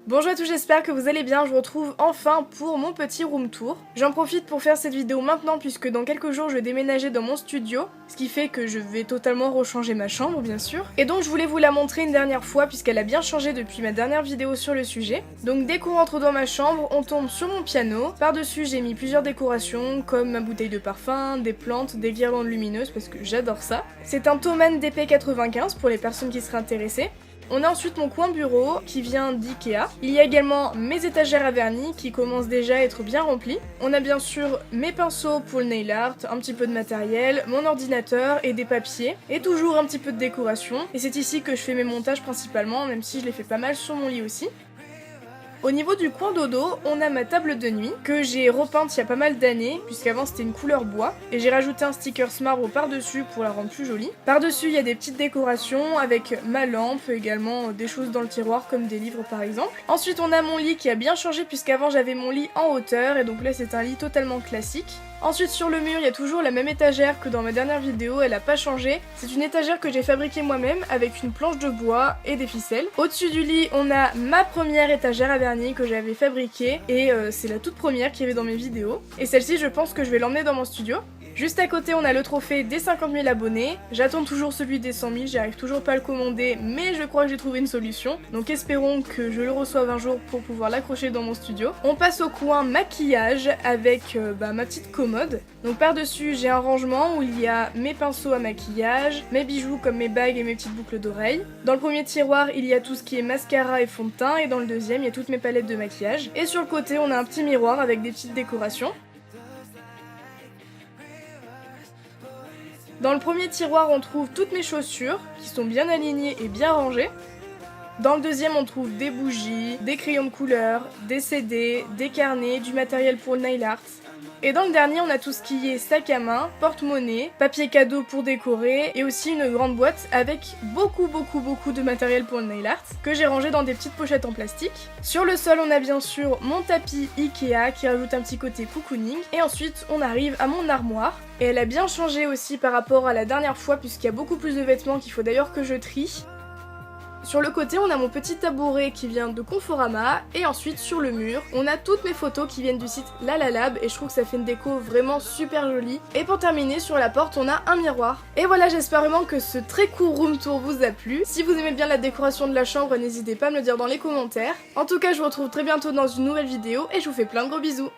Bonjour à tous, j'espère que vous allez bien, je vous retrouve enfin pour mon petit room tour. J'en profite pour faire cette vidéo maintenant puisque dans quelques jours je vais déménager dans mon studio, ce qui fait que je vais totalement rechanger ma chambre bien sûr. Et donc je voulais vous la montrer une dernière fois puisqu'elle a bien changé depuis ma dernière vidéo sur le sujet. Donc dès qu'on rentre dans ma chambre, on tombe sur mon piano. Par-dessus j'ai mis plusieurs décorations comme ma bouteille de parfum, des plantes, des guirlandes lumineuses parce que j'adore ça. C'est un Thomann DP95 pour les personnes qui seraient intéressées. On a ensuite mon coin bureau qui vient d'Ikea. Il y a également mes étagères à vernis qui commencent déjà à être bien remplies. On a bien sûr mes pinceaux pour le nail art, un petit peu de matériel, mon ordinateur et des papiers. Et toujours un petit peu de décoration. Et c'est ici que je fais mes montages principalement, même si je les fais pas mal sur mon lit aussi. Au niveau du coin dodo, on a ma table de nuit que j'ai repeinte il y a pas mal d'années puisqu'avant c'était une couleur bois et j'ai rajouté un sticker marbre par-dessus pour la rendre plus jolie. Par-dessus il y a des petites décorations avec ma lampe, également des choses dans le tiroir comme des livres par exemple. Ensuite on a mon lit qui a bien changé puisqu'avant j'avais mon lit en hauteur et donc là c'est un lit totalement classique. Ensuite sur le mur il y a toujours la même étagère que dans ma dernière vidéo, elle a pas changé. C'est une étagère que j'ai fabriquée moi-même avec une planche de bois et des ficelles. Au-dessus du lit on a ma première étagère à vernis que j'avais fabriquée et c'est la toute première qu'il y avait dans mes vidéos. Et celle-ci je pense que je vais l'emmener dans mon studio. Juste à côté on a le trophée des 50 000 abonnés, j'attends toujours celui des 100 000, j'arrive toujours pas à le commander mais je crois que j'ai trouvé une solution, donc espérons que je le reçoive un jour pour pouvoir l'accrocher dans mon studio. On passe au coin maquillage avec ma petite commode, donc par dessus j'ai un rangement où il y a mes pinceaux à maquillage, mes bijoux comme mes bagues et mes petites boucles d'oreilles. Dans le premier tiroir il y a tout ce qui est mascara et fond de teint et dans le deuxième il y a toutes mes palettes de maquillage. Et sur le côté on a un petit miroir avec des petites décorations. Dans le premier tiroir, on trouve toutes mes chaussures, qui sont bien alignées et bien rangées. Dans le deuxième, on trouve des bougies, des crayons de couleur, des CD, des carnets, du matériel pour le nail art. Et dans le dernier, on a tout ce qui est sac à main, porte-monnaie, papier cadeau pour décorer et aussi une grande boîte avec beaucoup de matériel pour le nail art que j'ai rangé dans des petites pochettes en plastique. Sur le sol, on a bien sûr mon tapis Ikea qui rajoute un petit côté cocooning et ensuite on arrive à mon armoire. Et elle a bien changé aussi par rapport à la dernière fois puisqu'il y a beaucoup plus de vêtements qu'il faut d'ailleurs que je trie. Sur le côté, on a mon petit tabouret qui vient de Conforama et ensuite sur le mur, on a toutes mes photos qui viennent du site Lalalab et je trouve que ça fait une déco vraiment super jolie. Et pour terminer, sur la porte, on a un miroir. Et voilà, j'espère vraiment que ce très court room tour vous a plu. Si vous aimez bien la décoration de la chambre, n'hésitez pas à me le dire dans les commentaires. En tout cas, je vous retrouve très bientôt dans une nouvelle vidéo et je vous fais plein de gros bisous.